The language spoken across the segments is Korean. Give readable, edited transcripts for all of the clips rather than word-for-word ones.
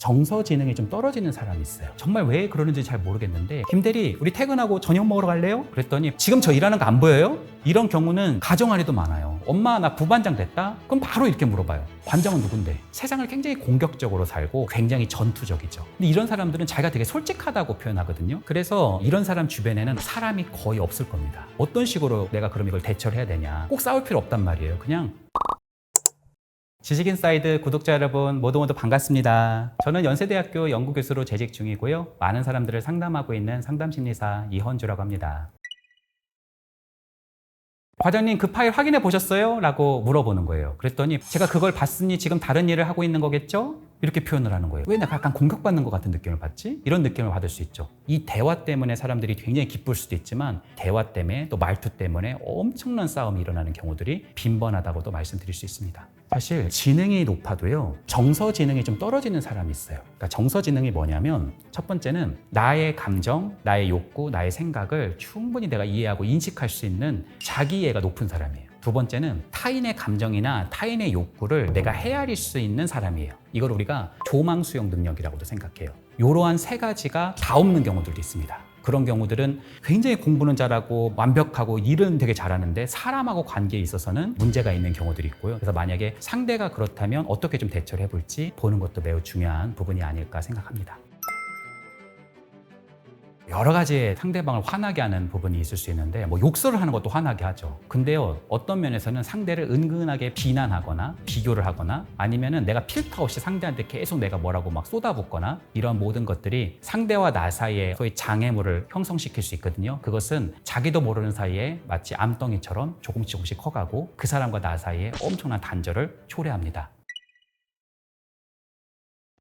정서 지능이 좀 떨어지는 사람이 있어요. 정말 왜 그러는지 잘 모르겠는데, 김대리 우리 퇴근하고 저녁 먹으러 갈래요? 그랬더니 지금 저 일하는 거 안 보여요? 이런 경우는 가정 안에도 많아요. 엄마 나 부반장 됐다? 그럼 바로 이렇게 물어봐요. 반장은 누군데? 세상을 굉장히 공격적으로 살고 굉장히 전투적이죠. 근데 이런 사람들은 자기가 되게 솔직하다고 표현하거든요. 그래서 이런 사람 주변에는 사람이 거의 없을 겁니다. 어떤 식으로 내가 그럼 이걸 대처를 해야 되냐? 꼭 싸울 필요 없단 말이에요. 그냥 지식인사이드 구독자 여러분 모두 반갑습니다. 저는 연세대학교 연구교수로 재직 중이고요. 많은 사람들을 상담하고 있는 상담심리사 이헌주라고 합니다. 과장님 그 파일 확인해 보셨어요? 라고 물어보는 거예요. 그랬더니 제가 그걸 봤으니 지금 다른 일을 하고 있는 거겠죠? 이렇게 표현을 하는 거예요. 왜 내가 약간 공격받는 것 같은 느낌을 받지? 이런 느낌을 받을 수 있죠. 이 대화 때문에 사람들이 굉장히 기쁠 수도 있지만 대화 때문에 또 말투 때문에 엄청난 싸움이 일어나는 경우들이 빈번하다고도 말씀드릴 수 있습니다. 사실 지능이 높아도요, 정서 지능이 좀 떨어지는 사람이 있어요. 그러니까 정서 지능이 뭐냐면 첫 번째는 나의 감정, 나의 욕구, 나의 생각을 충분히 내가 이해하고 인식할 수 있는 자기 이해가 높은 사람이에요. 두 번째는 타인의 감정이나 타인의 욕구를 내가 헤아릴 수 있는 사람이에요. 이걸 우리가 조망 수용 능력이라고도 생각해요. 이러한 세 가지가 다 없는 경우들도 있습니다. 그런 경우들은 굉장히 공부는 잘하고 완벽하고 일은 되게 잘하는데 사람하고 관계에 있어서는 문제가 있는 경우들이 있고요. 그래서 만약에 상대가 그렇다면 어떻게 좀 대처를 해볼지 보는 것도 매우 중요한 부분이 아닐까 생각합니다. 여러 가지의 상대방을 화나게 하는 부분이 있을 수 있는데 욕설을 하는 것도 화나게 하죠. 근데요, 어떤 면에서는 상대를 은근하게 비난하거나 비교를 하거나 아니면은 내가 필터 없이 상대한테 계속 내가 뭐라고 막 쏟아붓거나 이런 모든 것들이 상대와 나 사이에 소위 장애물을 형성시킬 수 있거든요. 그것은 자기도 모르는 사이에 마치 암덩이처럼 조금씩 커가고 그 사람과 나 사이에 엄청난 단절을 초래합니다.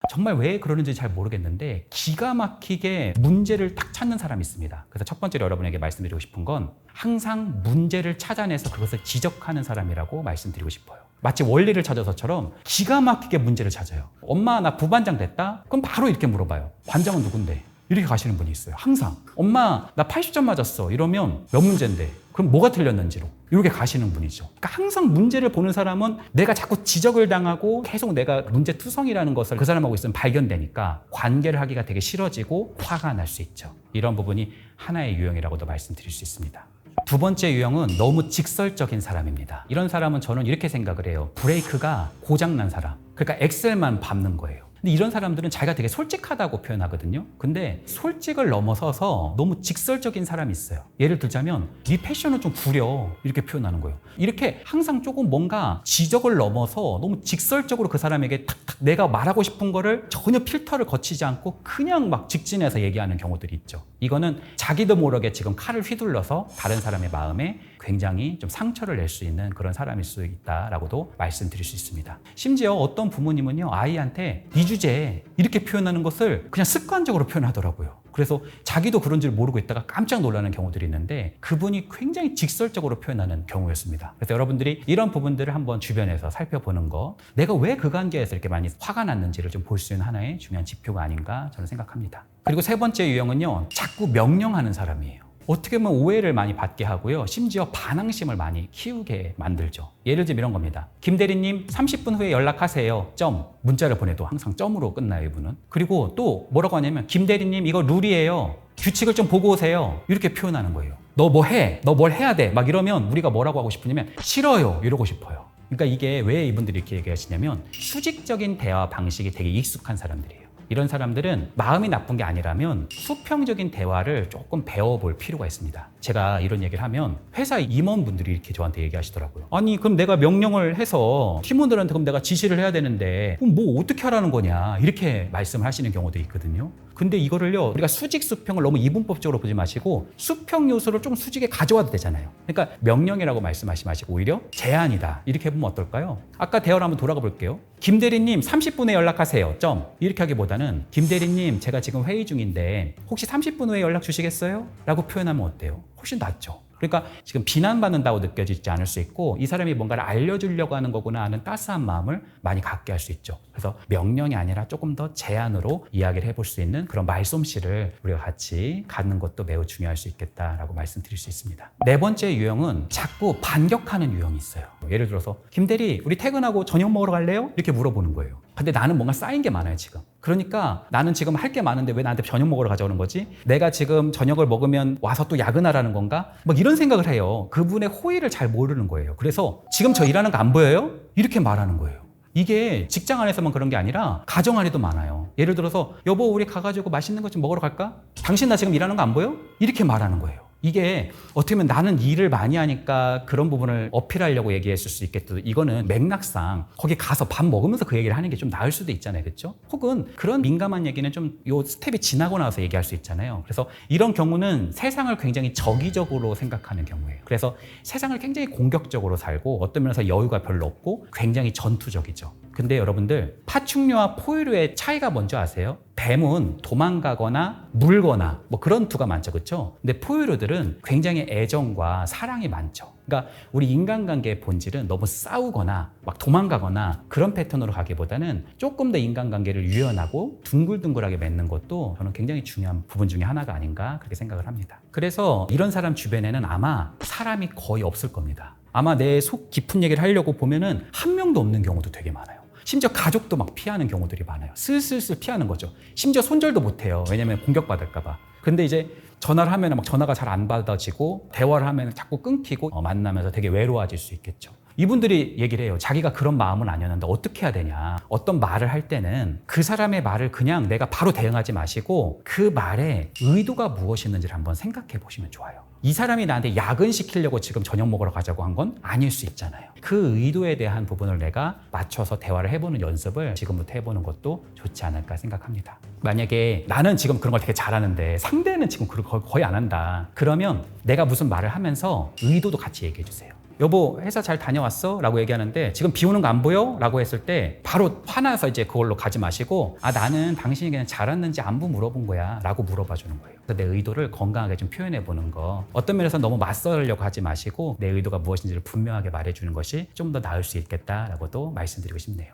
정말 왜 그러는지 잘 모르겠는데 기가 막히게 문제를 딱 찾는 사람이 있습니다. 그래서 첫 번째로 여러분에게 말씀드리고 싶은 건 항상 문제를 찾아내서 그것을 지적하는 사람이라고 말씀드리고 싶어요. 마치 원리를 찾아서처럼 기가 막히게 문제를 찾아요. 엄마 나 부반장 됐다? 그럼 바로 이렇게 물어봐요. 반장은 누군데? 이렇게 가시는 분이 있어요. 항상. 엄마 나 80점 맞았어. 이러면 몇 문제인데? 그럼 뭐가 틀렸는지로 이렇게 가시는 분이죠. 그러니까 항상 문제를 보는 사람은 내가 자꾸 지적을 당하고 계속 내가 문제투성이라는 것을 그 사람하고 있으면 발견되니까 관계를 하기가 되게 싫어지고 화가 날 수 있죠. 이런 부분이 하나의 유형이라고도 말씀드릴 수 있습니다. 두 번째 유형은 너무 직설적인 사람입니다. 이런 사람은 저는 이렇게 생각을 해요. 브레이크가 고장난 사람. 그러니까 엑셀만 밟는 거예요. 근데 이런 사람들은 자기가 되게 솔직하다고 표현하거든요. 근데 솔직을 넘어서서 너무 직설적인 사람이 있어요. 예를 들자면 네 패션은 좀 구려 이렇게 표현하는 거예요. 이렇게 항상 조금 뭔가 지적을 넘어서 너무 직설적으로 그 사람에게 탁탁 내가 말하고 싶은 거를 전혀 필터를 거치지 않고 그냥 막 직진해서 얘기하는 경우들이 있죠. 이거는 자기도 모르게 지금 칼을 휘둘러서 다른 사람의 마음에 굉장히 좀 상처를 낼 수 있는 그런 사람일 수 있다라고도 말씀드릴 수 있습니다. 심지어 어떤 부모님은요, 아이한테 이 주제 이렇게 표현하는 것을 그냥 습관적으로 표현하더라고요. 그래서 자기도 그런 줄 모르고 있다가 깜짝 놀라는 경우들이 있는데 그분이 굉장히 직설적으로 표현하는 경우였습니다. 그래서 여러분들이 이런 부분들을 한번 주변에서 살펴보는 거, 내가 왜 그 관계에서 이렇게 많이 화가 났는지를 좀 볼 수 있는 하나의 중요한 지표가 아닌가 저는 생각합니다. 그리고 세 번째 유형은요, 자꾸 명령하는 사람이에요. 어떻게 보면 오해를 많이 받게 하고요. 심지어 반항심을 많이 키우게 만들죠. 예를 들면 이런 겁니다. 김 대리님 30분 후에 연락하세요. 점. 문자를 보내도 항상 점으로 끝나요, 이분은. 그리고 또 뭐라고 하냐면 김 대리님 이거 룰이에요. 규칙을 좀 보고 오세요. 이렇게 표현하는 거예요. 너 뭐 해? 너 뭘 해야 돼? 막 이러면 우리가 뭐라고 하고 싶으냐면 싫어요. 이러고 싶어요. 그러니까 이게 왜 이분들이 이렇게 얘기하시냐면 수직적인 대화 방식이 되게 익숙한 사람들이에요. 이런 사람들은 마음이 나쁜 게 아니라면 수평적인 대화를 조금 배워볼 필요가 있습니다. 제가 이런 얘기를 하면 회사 임원분들이 이렇게 저한테 얘기하시더라고요. 아니 그럼 내가 명령을 해서 팀원들한테 그럼 내가 지시를 해야 되는데 그럼 뭐 어떻게 하라는 거냐 이렇게 말씀을 하시는 경우들이 있거든요. 근데 이거를요, 우리가 수직 수평을 너무 이분법적으로 보지 마시고 수평 요소를 좀 수직에 가져와도 되잖아요. 그러니까 명령이라고 말씀하지 마시고 오히려 제안이다 이렇게 보면 어떨까요? 아까 대화를 한번 돌아가 볼게요. 김 대리님 30분에 연락하세요. 점. 이렇게 하기보다는 김 대리님 제가 지금 회의 중인데 혹시 30분 후에 연락 주시겠어요? 라고 표현하면 어때요? 훨씬 낫죠. 그러니까 지금 비난받는다고 느껴지지 않을 수 있고 이 사람이 뭔가를 알려주려고 하는 거구나 하는 따스한 마음을 많이 갖게 할 수 있죠. 그래서 명령이 아니라 조금 더 제안으로 이야기를 해볼 수 있는 그런 말솜씨를 우리가 같이 갖는 것도 매우 중요할 수 있겠다라고 말씀드릴 수 있습니다. 네 번째 유형은 자꾸 반격하는 유형이 있어요. 예를 들어서 김 대리 우리 퇴근하고 저녁 먹으러 갈래요? 이렇게 물어보는 거예요. 근데 나는 뭔가 쌓인 게 많아요 지금. 그러니까 나는 지금 할 게 많은데 왜 나한테 저녁 먹으러 가져오는 거지? 내가 지금 저녁을 먹으면 와서 또 야근하라는 건가? 막 이런 생각을 해요. 그분의 호의를 잘 모르는 거예요. 그래서 지금 저 일하는 거 안 보여요? 이렇게 말하는 거예요. 이게 직장 안에서만 그런 게 아니라 가정 안에도 많아요. 예를 들어서 여보 우리 가가지고 맛있는 것 좀 먹으러 갈까? 당신 나 지금 일하는 거 안 보여? 이렇게 말하는 거예요. 이게 어떻게 보면 나는 일을 많이 하니까 그런 부분을 어필하려고 얘기했을 수 있겠도, 이거는 맥락상 거기 가서 밥 먹으면서 그 얘기를 하는 게 좀 나을 수도 있잖아요. 그렇죠? 혹은 그런 민감한 얘기는 좀 요 스텝이 지나고 나서 얘기할 수 있잖아요. 그래서 이런 경우는 세상을 굉장히 적의적으로 생각하는 경우예요. 그래서 세상을 굉장히 공격적으로 살고 어떤 면에서 여유가 별로 없고 굉장히 전투적이죠. 근데 여러분들, 파충류와 포유류의 차이가 뭔지 아세요? 뱀은 도망가거나 물거나 뭐 그런 투가 많죠, 그렇죠? 근데 포유류들은 굉장히 애정과 사랑이 많죠. 그러니까 우리 인간관계의 본질은 너무 싸우거나 막 도망가거나 그런 패턴으로 가기보다는 조금 더 인간관계를 유연하고 둥글둥글하게 맺는 것도 저는 굉장히 중요한 부분 중에 하나가 아닌가 그렇게 생각을 합니다. 그래서 이런 사람 주변에는 아마 사람이 거의 없을 겁니다. 아마 내 속 깊은 얘기를 하려고 보면은 한 명도 없는 경우도 되게 많아요. 심지어 가족도 막 피하는 경우들이 많아요. 슬슬슬 피하는 거죠. 심지어 손절도 못해요. 왜냐면 공격받을까 봐. 근데 이제 전화를 하면 막 전화가 잘 안 받아지고 대화를 하면 자꾸 끊기고 만나면서 되게 외로워질 수 있겠죠. 이분들이 얘기를 해요. 자기가 그런 마음은 아니었는데 어떻게 해야 되냐. 어떤 말을 할 때는 그 사람의 말을 그냥 내가 바로 대응하지 마시고 그 말에 의도가 무엇이었는지를 한번 생각해 보시면 좋아요. 이 사람이 나한테 야근시키려고 지금 저녁 먹으러 가자고 한 건 아닐 수 있잖아요. 그 의도에 대한 부분을 내가 맞춰서 대화를 해보는 연습을 지금부터 해보는 것도 좋지 않을까 생각합니다. 만약에 나는 지금 그런 걸 되게 잘하는데 상대는 지금 그걸 거의 안 한다. 그러면 내가 무슨 말을 하면서 의도도 같이 얘기해 주세요. 여보 회사 잘 다녀왔어? 라고 얘기하는데 지금 비 오는 거 안 보여? 라고 했을 때 바로 화나서 이제 그걸로 가지 마시고 나는 당신이 그냥 잘 왔는지 안부 물어본 거야 라고 물어봐 주는 거예요. 그래서 내 의도를 건강하게 좀 표현해 보는 거, 어떤 면에서 너무 맞서려고 하지 마시고 내 의도가 무엇인지를 분명하게 말해 주는 것이 좀 더 나을 수 있겠다라고도 말씀드리고 싶네요.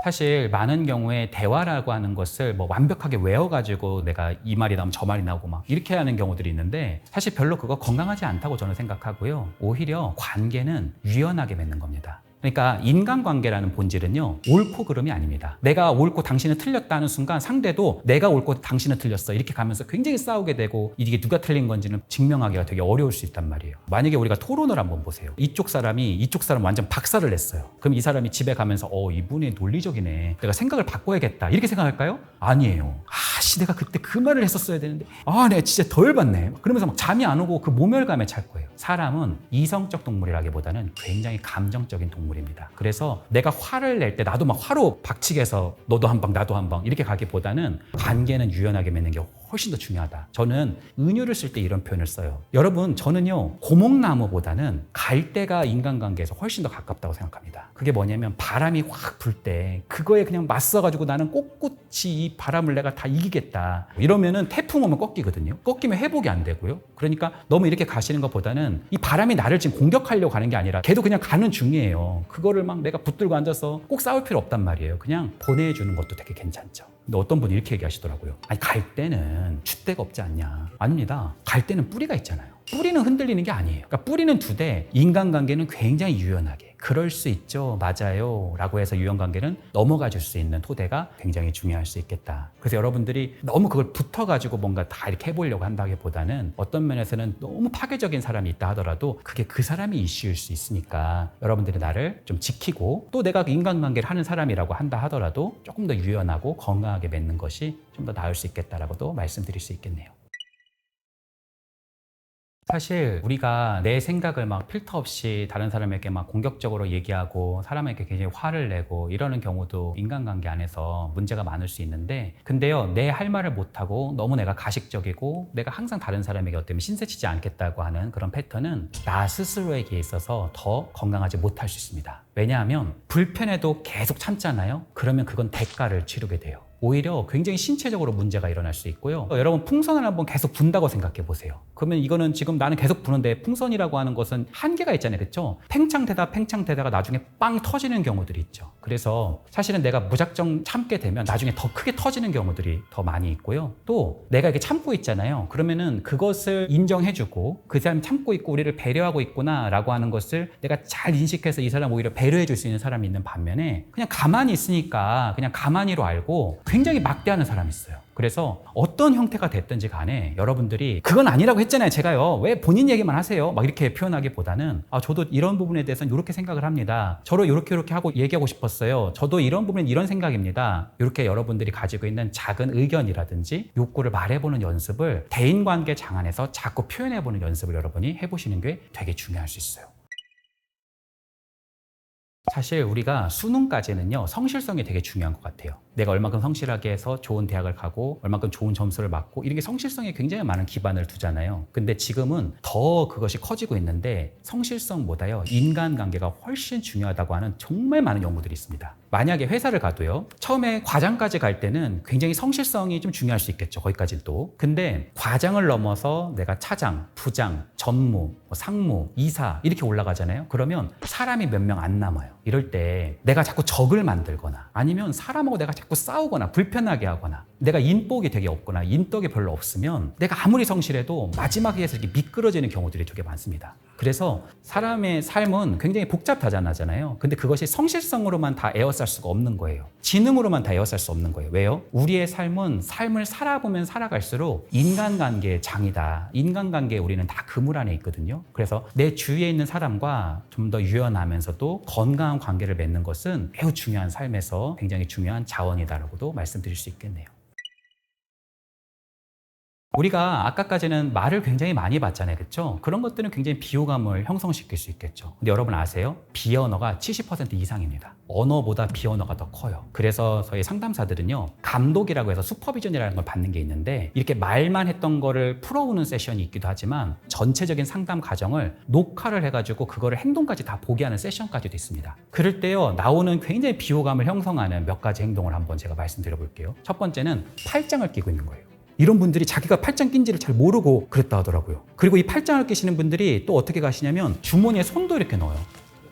사실 많은 경우에 대화라고 하는 것을 뭐 완벽하게 외워가지고 내가 이 말이 나오면 저 말이 나오고 막 이렇게 하는 경우들이 있는데 사실 별로 그거 건강하지 않다고 저는 생각하고요. 오히려 관계는 유연하게 맺는 겁니다. 그러니까 인간관계라는 본질은요, 옳고 그름이 아닙니다. 내가 옳고 당신은 틀렸다는 순간 상대도 내가 옳고 당신은 틀렸어 이렇게 가면서 굉장히 싸우게 되고 이게 누가 틀린 건지는 증명하기가 되게 어려울 수 있단 말이에요. 만약에 우리가 토론을 한번 보세요. 이쪽 사람이 이쪽 사람 완전 박살을 냈어요. 그럼 이 사람이 집에 가면서 이분이 논리적이네, 내가 생각을 바꿔야겠다 이렇게 생각할까요? 아니에요. 내가 그때 그 말을 했었어야 되는데 내가 진짜 더 열받네 그러면서 막 잠이 안 오고 그 모멸감에 찰 거예요. 사람은 이성적 동물이라기보다는 굉장히 감정적인 동물입니다. 그래서 내가 화를 낼 때 나도 막 화로 박치게 해서 너도 한 방 나도 한 방 이렇게 가기보다는 관계는 유연하게 맺는 게 훨씬 더 중요하다. 저는 은유를 쓸 때 이런 표현을 써요. 여러분, 저는요 고목나무보다는 갈대가 인간관계에서 훨씬 더 가깝다고 생각합니다. 그게 뭐냐면 바람이 확 불 때 그거에 그냥 맞서가지고 나는 꼿꼿이 이 바람을 내가 다 이기겠다 이러면은 태풍 오면 꺾이거든요. 꺾이면 회복이 안 되고요. 그러니까 너무 이렇게 가시는 것보다는 이 바람이 나를 지금 공격하려고 가는 게 아니라 걔도 그냥 가는 중이에요. 그거를 막 내가 붙들고 앉아서 꼭 싸울 필요 없단 말이에요. 그냥 보내주는 것도 되게 괜찮죠. 근데 어떤 분이 이렇게 얘기하시더라고요. 갈대는 줏대가 없지 않냐. 아닙니다. 갈대는 뿌리가 있잖아요. 뿌리는 흔들리는 게 아니에요. 그러니까 뿌리는 두 대, 인간관계는 굉장히 유연하게 그럴 수 있죠, 맞아요 라고 해서 유연관계는 넘어가 줄 수 있는 토대가 굉장히 중요할 수 있겠다. 그래서 여러분들이 너무 그걸 붙어가지고 뭔가 다 이렇게 해보려고 한다기보다는 어떤 면에서는 너무 파괴적인 사람이 있다 하더라도 그게 그 사람이 이슈일 수 있으니까 여러분들이 나를 좀 지키고 또 내가 인간관계를 하는 사람이라고 한다 하더라도 조금 더 유연하고 건강하게 맺는 것이 좀 더 나을 수 있겠다라고도 말씀드릴 수 있겠네요. 사실 우리가 내 생각을 막 필터 없이 다른 사람에게 막 공격적으로 얘기하고 사람에게 굉장히 화를 내고 이러는 경우도 인간관계 안에서 문제가 많을 수 있는데, 근데요, 내 할 말을 못하고 너무 내가 가식적이고 내가 항상 다른 사람에게 어떻게 신세치지 않겠다고 하는 그런 패턴은 나 스스로에게 있어서 더 건강하지 못할 수 있습니다. 왜냐하면 불편해도 계속 참잖아요. 그러면 그건 대가를 치르게 돼요. 오히려 굉장히 신체적으로 문제가 일어날 수 있고요. 여러분 풍선을 한번 계속 분다고 생각해 보세요. 그러면 이거는 지금 나는 계속 부는데 풍선이라고 하는 것은 한계가 있잖아요. 그렇죠? 팽창되다가 나중에 빵 터지는 경우들이 있죠. 그래서 사실은 내가 무작정 참게 되면 나중에 더 크게 터지는 경우들이 더 많이 있고요. 또 내가 이렇게 참고 있잖아요. 그러면은 그것을 인정해주고 그 사람이 참고 있고 우리를 배려하고 있구나라고 하는 것을 내가 잘 인식해서 이 사람 오히려 배려해 줄 수 있는 사람이 있는 반면에 그냥 가만히 있으니까 그냥 가만히로 알고 굉장히 막대하는 사람이 있어요. 그래서 어떤 형태가 됐든지 간에 여러분들이 그건 아니라고 했잖아요. 제가요. 왜 본인 얘기만 하세요? 막 이렇게 표현하기보다는 저도 이런 부분에 대해서는 이렇게 생각을 합니다. 저로 이렇게 하고 얘기하고 싶었어요. 저도 이런 부분은 이런 생각입니다. 이렇게 여러분들이 가지고 있는 작은 의견이라든지 욕구를 말해보는 연습을 대인관계 장안에서 자꾸 표현해보는 연습을 여러분이 해보시는 게 되게 중요할 수 있어요. 사실 우리가 수능까지는요, 성실성이 되게 중요한 것 같아요. 내가 얼만큼 성실하게 해서 좋은 대학을 가고 얼만큼 좋은 점수를 받고 이런 게 성실성에 굉장히 많은 기반을 두잖아요. 근데 지금은 더 그것이 커지고 있는데 성실성보다요, 인간관계가 훨씬 중요하다고 하는 정말 많은 연구들이 있습니다. 만약에 회사를 가도요, 처음에 과장까지 갈 때는 굉장히 성실성이 좀 중요할 수 있겠죠. 거기까지는 또. 근데 과장을 넘어서 내가 차장, 부장, 전무, 상무, 이사 이렇게 올라가잖아요. 그러면 사람이 몇 명 안 남아요. 이럴 때 내가 자꾸 적을 만들거나 아니면 사람하고 내가 자꾸 싸우거나 불편하게 하거나 내가 인복이 되게 없거나 인덕이 별로 없으면 내가 아무리 성실해도 마지막에서 이렇게 미끄러지는 경우들이 되게 많습니다. 그래서 사람의 삶은 굉장히 복잡하잖아요. 근데 그것이 성실성으로만 다 에워쌀 수가 없는 거예요. 지능으로만 다 에워쌀 수 없는 거예요. 왜요? 우리의 삶은 삶을 살아보면 살아갈수록 인간관계의 장이다. 인간관계에 우리는 다 그물 안에 있거든요. 그래서 내 주위에 있는 사람과 좀 더 유연하면서도 건강한 관계를 맺는 것은 매우 중요한 삶에서 굉장히 중요한 자원이다라고도 말씀드릴 수 있겠네요. 우리가 아까까지는 말을 굉장히 많이 봤잖아요. 그렇죠? 그런 것들은 굉장히 비호감을 형성시킬 수 있겠죠. 근데 여러분 아세요? 비언어가 70% 이상입니다. 언어보다 비언어가 더 커요. 그래서 저희 상담사들은요, 감독이라고 해서 슈퍼비전이라는 걸 받는 게 있는데 이렇게 말만 했던 거를 풀어오는 세션이 있기도 하지만 전체적인 상담 과정을 녹화를 해가지고 그거를 행동까지 다 보게 하는 세션까지도 있습니다. 그럴 때요, 나오는 굉장히 비호감을 형성하는 몇 가지 행동을 한번 제가 말씀드려 볼게요. 첫 번째는 팔짱을 끼고 있는 거예요. 이런 분들이 자기가 팔짱 낀지를 잘 모르고 그랬다 하더라고요. 그리고 이 팔짱을 끼시는 분들이 또 어떻게 가시냐면 주머니에 손도 이렇게 넣어요.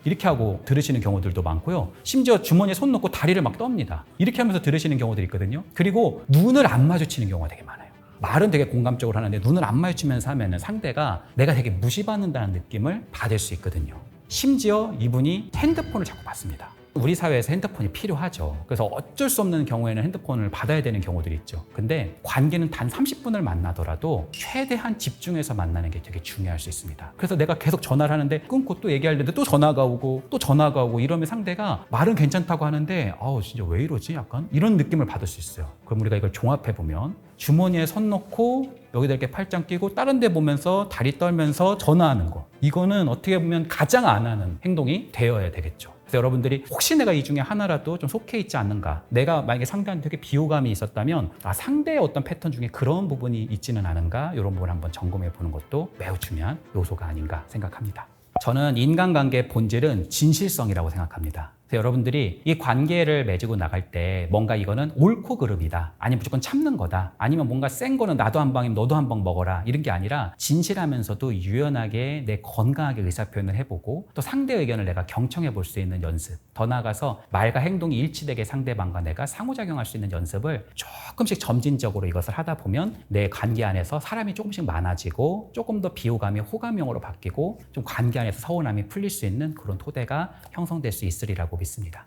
이렇게 하고 들으시는 경우들도 많고요. 심지어 주머니에 손 넣고 다리를 막 떱니다. 이렇게 하면서 들으시는 경우들이 있거든요. 그리고 눈을 안 마주치는 경우가 되게 많아요. 말은 되게 공감적으로 하는데 눈을 안 마주치면서 하면 상대가 내가 되게 무시받는다는 느낌을 받을 수 있거든요. 심지어 이분이 핸드폰을 자꾸 받습니다. 우리 사회에서 핸드폰이 필요하죠. 그래서 어쩔 수 없는 경우에는 핸드폰을 받아야 되는 경우들이 있죠. 근데 관계는 단 30분을 만나더라도 최대한 집중해서 만나는 게 되게 중요할 수 있습니다. 그래서 내가 계속 전화를 하는데 끊고 또 얘기하려는데 또 전화가 오고 이러면 상대가 말은 괜찮다고 하는데 진짜 왜 이러지? 약간 이런 느낌을 받을 수 있어요. 그럼 우리가 이걸 종합해보면 주머니에 손 넣고 여기다 이렇게 팔짱 끼고 다른 데 보면서 다리 떨면서 전화하는 거, 이거는 어떻게 보면 가장 안 하는 행동이 되어야 되겠죠. 그래서 여러분들이 혹시 내가 이 중에 하나라도 좀 속해 있지 않는가, 내가 만약에 상대한테 되게 비호감이 있었다면 상대의 어떤 패턴 중에 그런 부분이 있지는 않은가, 이런 부분을 한번 점검해 보는 것도 매우 중요한 요소가 아닌가 생각합니다. 저는 인간관계의 본질은 진실성이라고 생각합니다. 그래서 여러분들이 이 관계를 맺고 나갈 때 뭔가 이거는 옳고 그름이다, 아니면 무조건 참는 거다, 아니면 뭔가 센 거는 나도 한 방이면 너도 한 방 먹어라, 이런 게 아니라 진실하면서도 유연하게 내 건강하게 의사표현을 해보고 또 상대 의견을 내가 경청해 볼 수 있는 연습, 더 나아가서 말과 행동이 일치되게 상대방과 내가 상호작용할 수 있는 연습을 조금씩 점진적으로 이것을 하다 보면 내 관계 안에서 사람이 조금씩 많아지고 조금 더 비호감이 호감형으로 바뀌고 좀 관계 안에서 서운함이 풀릴 수 있는 그런 토대가 형성될 수 있으리라고 믿습니다.